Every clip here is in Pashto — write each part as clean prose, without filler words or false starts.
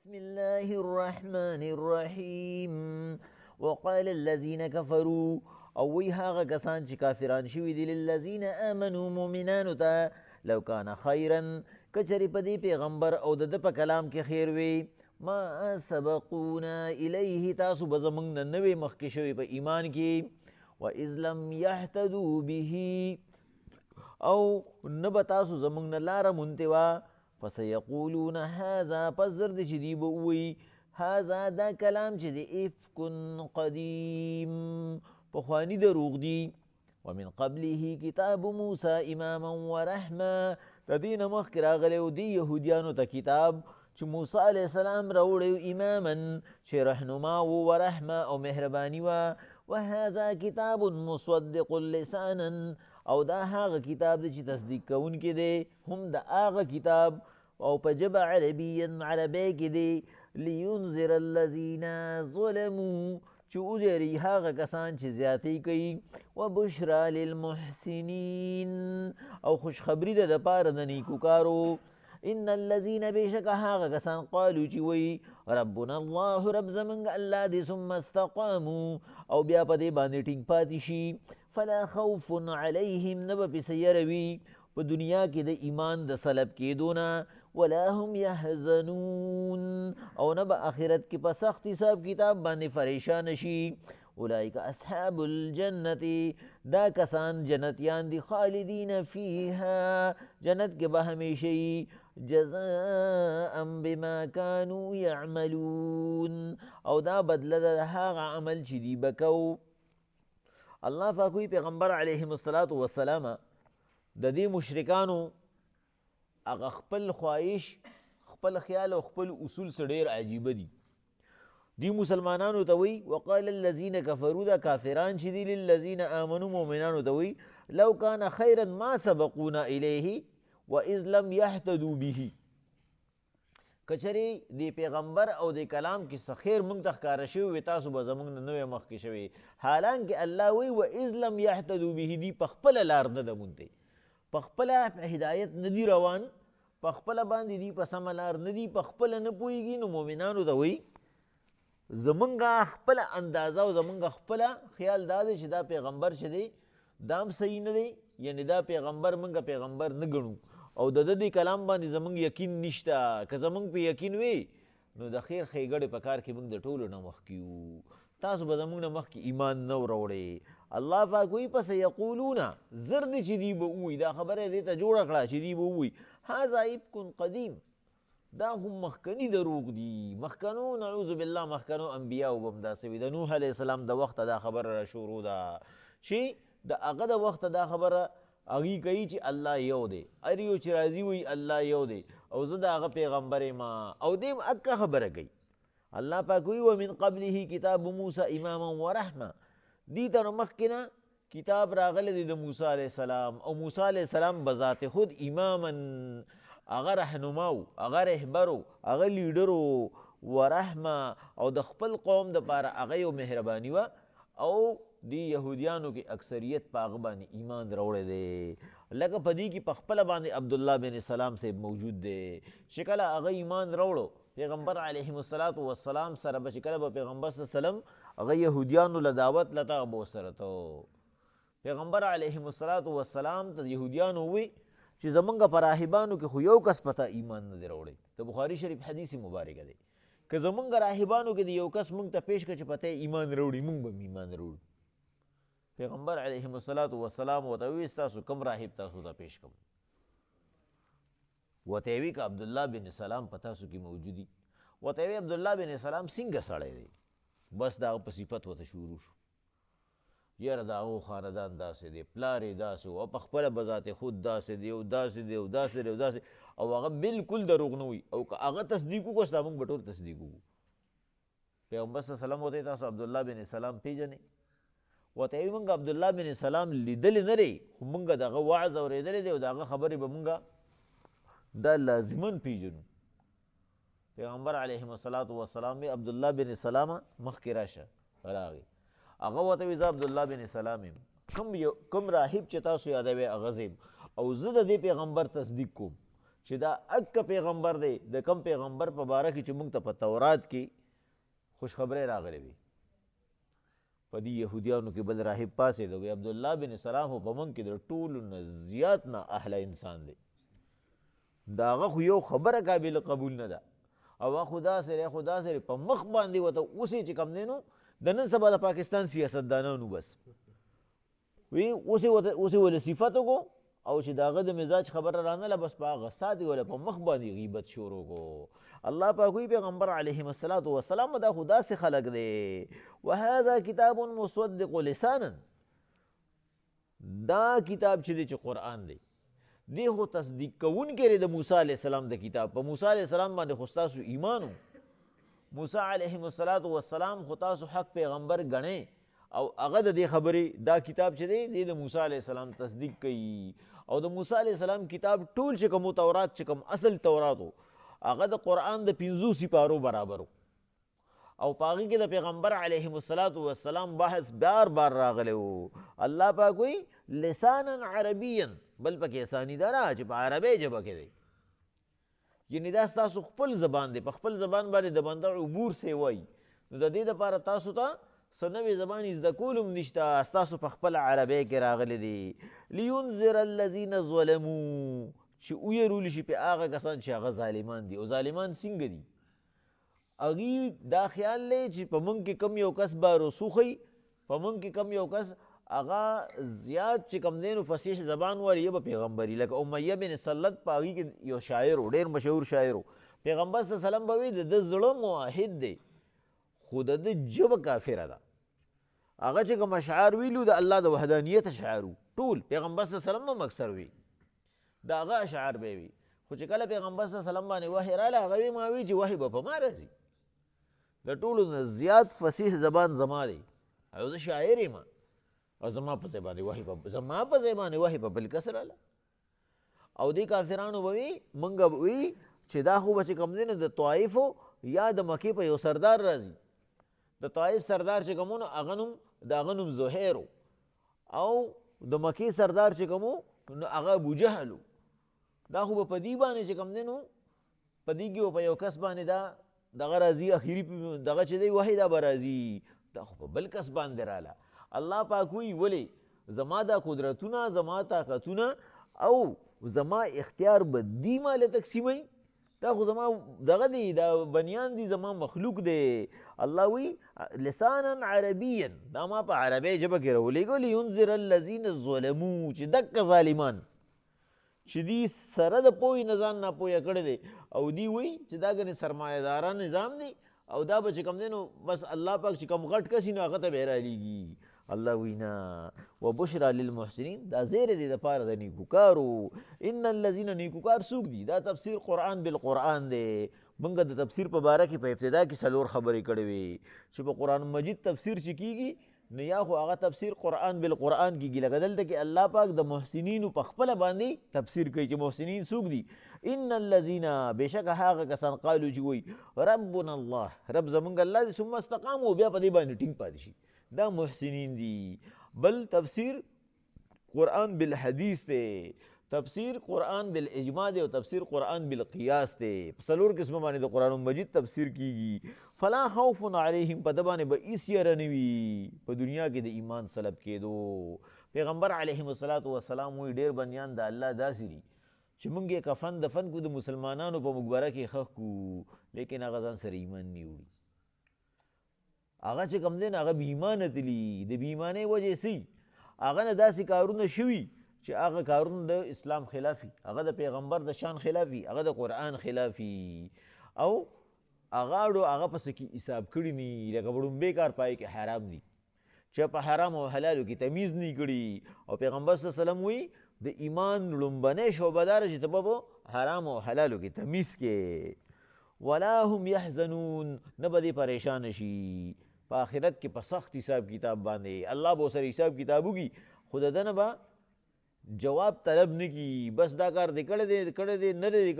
بسم الله الرحمن الرحیم وقال الذين كفروا او وی هغه کسان چې کافران شوي دي للذین آمنوا مؤمنانو ته لو کان خیرا کچری په دې پیغمبر او د په کلام کې خیر وي ما سبقونا الیه تاسو به زمونږ نه نوې مخکې شوي په ایمان کې واذ لم یهتدوا به او نه به تاسو زمونږ نه لاره مونتې وه فسیقولون هذا پس زر دی چې دی به ووایي هذا دا کلام چې دی افک قدیم پخواني دروغ دی ومن قبله کتاب موسی اماما ورحمه د دې نه مخکې راغلی و دې یهودیانو ته کتاب چې موسی علیه السلام راوړی اماما چې رهنما و ورحمه او مهرباني وه وهذا کتاب مصدق لسانا او دا هغه کتاب دی چې تصدیق کوونکی دی هم د هغه کتاب او په ژبه عربي کې دی لینذر الذین ظلموا چې وژري هغه کسان چې زیاتی کوي وبشرا للمحسنین او خوشخبري ده د پاره د نیکوکارو ان الذين بشك هاغه کسان قالو چې وی ربنا الله رب زمنګ الله دې ثم استقاموا او بیا په دې باندې ټینګ پاتې شي فلا خوف عليهم نب بسيروي په دنیا کې د ایمان د سلب کېدونه ولا هم يحزنون او نب آخرت کې په سخت حساب کتاب باندې پریشان شي اولئک اصحاب الجنة دا کسان جنتیان دی خالدین فیها جنت کې به همیشئ جزاء بما كانوا يعملون او دا بدله د هغه عمل چې دی بکو الله فاکوی پیغمبر علیهم السلام د دې مشرکانو هغه خپل خواهش خپل خیال او خپل اصول سره ډېر عجیبه دي دی مسلمانانو ته وی وقال الذين كفروا دا کافران چې دي للذین آمنوا مؤمنانو ته وی لو كان خيرا ما سبقونا الیه واذ لم يهتدوا به کچری دی پیغمبر او دی کلام کې سخیر مونږ ته ښکاره شوی وي تاسو به زمونږ نه نوې مخکې شوي حالانکه الله وی واذ لم يهتدوا به دی په خپله لار نه ده مونږ په خپله هدایت نه دي روان په خپله باندې دی په سمه لار نه دي په خپله نه پوهېږي نو مؤمنانو ته وی زمونږ خپله اندازه او زمونږ خپله خیال دا دی چې دا پیغمبر چې دی دا هم صحیح نه دی یعنی دا پیغمبر مونږ پیغمبر نه ګڼو او د دې کلام باندې زمونږ یقین نشته که زمونږ په یقین وي نو د خیر ښېګړې په کار کې مونږ د ټولو نه مخکې یو تاسو به زمونږ نه مخکې ایمان نه وروړئ الله پاک وایي پس یقولون زر دی چې دی به ووایي دا خبره یې دې ته جوړه کړه چې دی به ووایي هذا افک قدیم دا هم مخکنی دروغ دی مخکنو نعوذ بالله مخکنو انبیاء به هم داسې وي د نوح علیه السلام د وخته دا خبره را شروع ده چې د هغه د وخته دا خبره هغوی کوي چې الله یو دی هر یو چې راځي وایي الله یو دی او زه د هغه پیغمبر یم او دی هم اکه خبره کوي الله پاک وایي ومن قبله کتاب موسی اماما ورحمه دی ته نو مخکې نه کتاب راغلی دی د موسی علیه السلام او موسی علیه السلام بذات خود اماما هغه رهنما و هغه رهبر و هغه لیډر و ورحمه او د خپل قوم دپاره هغه یو مهرباني وه او دی یهودیانو کې اکثریت په هغه باندې ایمان راوړی دی لکه په دې کې په خپله باندې عبدالله بن سلام صاحب موجود دی چې کله هغه ایمان راوړو پیغمبر علیهم السلام سره به چې کله به پیغمبر صلی الله علیه وسلم هغه یهودیانو له دعوت لته به ورسره ته پیغمبر علیهم السلام ته یهودیانو ووی چې زمونږ په راهبانو کې خو یو کس پته ایمان نه دی راوړی د بخاري شریف حدیث مبارکه دی که زمونږ راهبانو کې د یو کس مونږ ته پیش کړه چې پته ایمان راوړي مونږ به هم ایمان راوړو پیغمبر علیهم السلام ورته وویل ستاسو کوم راهب تاسو ته پیش کوم ورته یې وویل که عبدالله بن سلام په تاسو کې موجودي ورته یې وویل عبدالله بن سلام څنګه سړی دی بس د هغه په صفت ورته شروع شو یاره د هغو خاندان داسې دی پلار یې داسې و او په خپله به ذات خود داسې دی او داسې دی او داسې دی او داسې او هغه بلکل دروغ نه وي او که هغه تصدیق وکړو ستا موږ به ټول تصدیق وکړو پیغمبر صلی الله علیه وسلم ورته تاسو عبدالله بن سلام پیژنئ ورته یې موږ عبدالله بن سلام لیدلی نه دی خو موږ د هغه وعظ اورېدلی دی او د هغه خبرې به موږ دا لازما پیژنو پیغمبر علیهم السلام عبدالله بن سلامه مخکې راشه راغی هغه ورته وایي زه عبدالله بن سلام یم کوم راهب چې تاسو یادوئ هغه زه یم او زه د دې پیغمبر تصدیق کوم چې دا اک پیغمبر دی د کم پیغمبر په باره کې چې موږ ته په تورات کې خوشخبری راغلی وي. په دې یهودیانو کې بل راهب پاسېده وی عبدالله بن سلام خو په موږ کې د ټولو نه زیات نه اهله انسان دی، د هغه خو یو خبره قابل قبول نه ده او خو داسې په مخ باندې ورته اوسې چې کوم دی نو د نن سبا د پاکستان سیاستدانانو بس وی اوسې ولې صفت وکړو او چې د هغه د مزاج خبره رانله بس په هغه سات یې ولې په مخ باندې غیبت شروع کړو. الله پاک وی پیغمبر علیهم الصلاة والسلام دا خو داسې خلق دی وهذا کتاب مصدق لسانا، دا کتاب چې دی چې قرآن دی دی خو تصدیق کوونکی دی د موسی علیه السلام د کتاب. په موسی علیه السلام باندې خو ستاسو ایمان و، موسی علیهم الصلاة والسلام خو تاسو حق پیغمبر ګڼئ او هغه د دې خبرې دا کتاب چې دی د موسی علیه السلام تصدیق کوي. او د موسی علیه السلام کتاب ټول چې کوم تورات چې کوم اصل تورات و هغه د قرآن د 50 سپارو برابر و او په هغې کې د پیغمبر علیهم الصلاة والسلام بحث بار بار راغلی و. الله پاک وایي لسانا عربیا، بل پکې اساني دا نه چې په عربۍ ژبه کې دی، یعنې دا ستاسو خپل زبان دی، په خپل زبان باندې د بنده عبور سی وایي. نو د دې دپاره تاسو ته څه نوې زبان زده کول هم نشته، ستاسو په خپله عربۍ کې راغلی دی. لینذر الذین ظلموا، چې ویرول شي په هغه کسان چې هغه ظالمان دي. او ظالمان څنګه دي؟ هغوی دا خیال دی چې په موږ کې کم یو کس به رسوخی، په موږ کې کم یو کس هغه زیات چې کم دی نو فصیح زبان والی یا به پیغمبري. لکه امیه بن سلط په هغوی کې یو شاعر و، ډېر مشهور شاعر و. پیغمبر صلی الله علیه وسلم به وایي د ده زړه موحد دی خو د ده ژبه کافره ده. هغه چې کوم اشعار ویلو د الله د وحدانیت اشعار و، ټول پیغمبر صلی الله علیه وسلم هم اکثر وي د هغه اشعار به وي. خو چې کله پیغمبر صلی الله علیه وسلم باندې وحی راغله هغه ما وی چې وحی به په ما راځي، د ټولو نه زیات فصیح زبان زما دی او زه شاعر یم او زما په ځای باندې وحی په بل کس راله. او دې کافرانو به وي موږ به وي چې دا خو به چې کوم دی نه د طایفو یا د مکې په یو سردار راځي. د طایف سردار چې کوم نو هغه نوم زهیر او د مکې سردار چې کوم نو هغه ابوجهل. دا خو به په دې باندې چې کوم دی نو په دې کې په یو کس باندې دغه راځي اخري دغه چې دی وحی دا به راځي، دا خو په بل کس باندې راله. الله پاک وایي ولې زما دا قدرتونه زما طاقتونه او زما اختیار به دې ماله تقسیموي، دا خو زما دغه دی، دا بنیان دی، زما مخلوق دی. الله وی لسانا عربیا، دا ما په عربی ژبه کې راولېږو. لینذر الذین ظلموا، چې دقه ظالمان چې دی سره د پوهې نه ځان ناپوهه کړی دی او دی وی چې دا ګنې سرمایه داران نظام دی او دا به چې کوم دی نو بس الله پاک چې کوم غټ کس وي نو هغه ته به یې رالیږي. الله وی نه وبشرا للمحسنین، دا زیری دی دپاره د نیکوکارو. ان الذین نیکوکار څوک دي؟ دا تفسیر قرآن بالقرآن دی. موږ د تفسیر په باره کې په ابتدا کې 4 خبرې کړې وي چې په قرآن مجید تفسیر چې کیږي نو یا خو هغه تفسیر قرآن بالقرآن کیږي، لکه دلته کې الله پاک د محسنینو په خپله باندې تفسیر کوي چې محسنین څوک دي. ان الذین، بېشکه هغه کسان قالو چې وایي ربنا الله، رب زمونږ الله دی، ثم استقاموا، بیا په دې باندې ټینګ پاتې شي، دا محسنین دي. بل تفسیر قرآن بالحدیث دی، تفسیر قرآن بالاجماع دی او تفسیر قرآن بالقیاس دی. په 4 قسمه باندې د قرآن مجید تفسیر کیږي. فلا خوف علیهم، په ده باندې به هېڅ یره نه وي په دنیا کې د ایمان سلب کېدو. پیغمبر علیهم الصلاة والسلام وایي ډېر بندیان د الله داسې دي چې موږ یې کفن دفن کړو د مسلمانانو په مقبره کې ښخ کړو لیکن هغه ځان سره ایمان نه وړي. هغه چې کوم دی نه هغه بې ایمانه تلي، د بې ایمانۍ وجې څه هغه نه داسې کارونه شوي چې هغه کارونه د اسلام خلافي، هغه د پیغمبر د شان خلافي، هغه د قرآن خلافي او هغه پسې کې حساب کړي ني، لکه وړومبی کار پای کې حرام دي چې په حرام او حلالو کې تمیز نه کړي. او پیغمبر صلی الله علیه وسلم وایي د ایمان لومبنۍ شعبه داره چې ته په حرام او حلالو کې تمیز کې. ولا هم یحزنون، نه به دې پریشان شي په آخرت کې په سخت حساب کتاب باندې. الله به ورسره حساب کتاب وکړي خو د ده نه به جواب طلب نه کی، بس دا کار دې کړی دی نه دی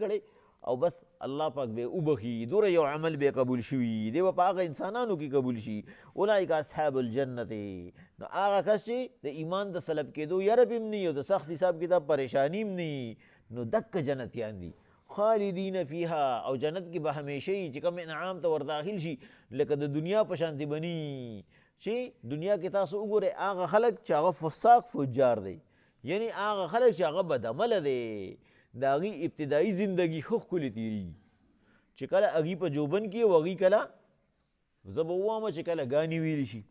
کړی او بس الله پاک به وبخي. دوره یو عمل به قبول شوي دی به په هغه انسانانو کې قبول شي. اولئک اصحاب الجنت، نو هغه کس چې د ایمان د سلب کېدو یره به هم نه او د سخت حساب کتاب پریشاني هم نه نو دک جنتیان دي خالدین فیها او جنت کې به همیشه چې کوم انعام ته ور داخل شي لکه د دنیا په شانتي بني چې دنیا کې تاسو وګورئ هغه خلک چې هغه فساق فجار دی یعنی هغه خلک چې هغه بد عمله دی د هغې ابتدایي زندګي ښه ښکلې تېرېږي چې کله هغې په جوبن کې او هغې کله زه به ووایم چې کله ګانې ویلی شي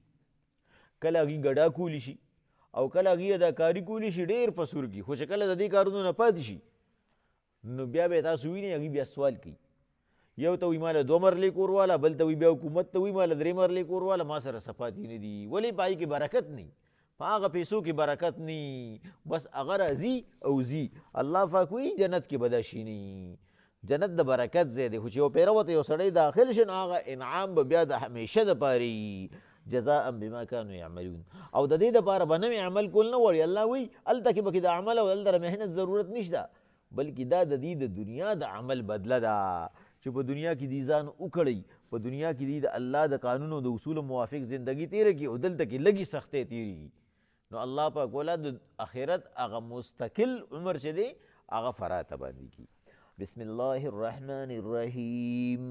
کله هغې ګډا کولی شي او کله هغې اداکاري کولی شي ډېر په سور کې خو چې کله د دې کارونو نه پاتې شي نو بیا به تاسو وینئ هغې بیا سوال کوي یو ته وایي ماله 2 مرلې کور والا بل ته وایي بیا حکومت ته وایي ماله 3 مرلې کور والا ما سره څه پاتې نه دي ولې په هغې کې برکت نه په هغه پیسو کې برکت نه بس هغه راځي او ځي الله پاک وایي جنت کې به دا شي نه جنت د برکت ځای دی خو چې یو پیره ورته یو سړی داخل شي نو هغه انعام به بیا د همیشه دپاره جزاء بما كانوا يعملون او د دې دپاره به نوې عمل کول نه غواړي الله وایي هلته کې به کې د عمل او هلته د محنت ضرورت نشته بلکې دا د دې د دنیا د عمل بدله ده چې په دنیا کې دې ځان وکړئ په دنیا کې دې د الله د قانونو د اصولو موافق زندگی تېره کړي او دلته کې لږې سختۍ تېرېږي نو الله پاک والا د آخرت هغه مستقل عمر چې دی هغه فراته باندې کړي بسم الله الرحمن الرحیم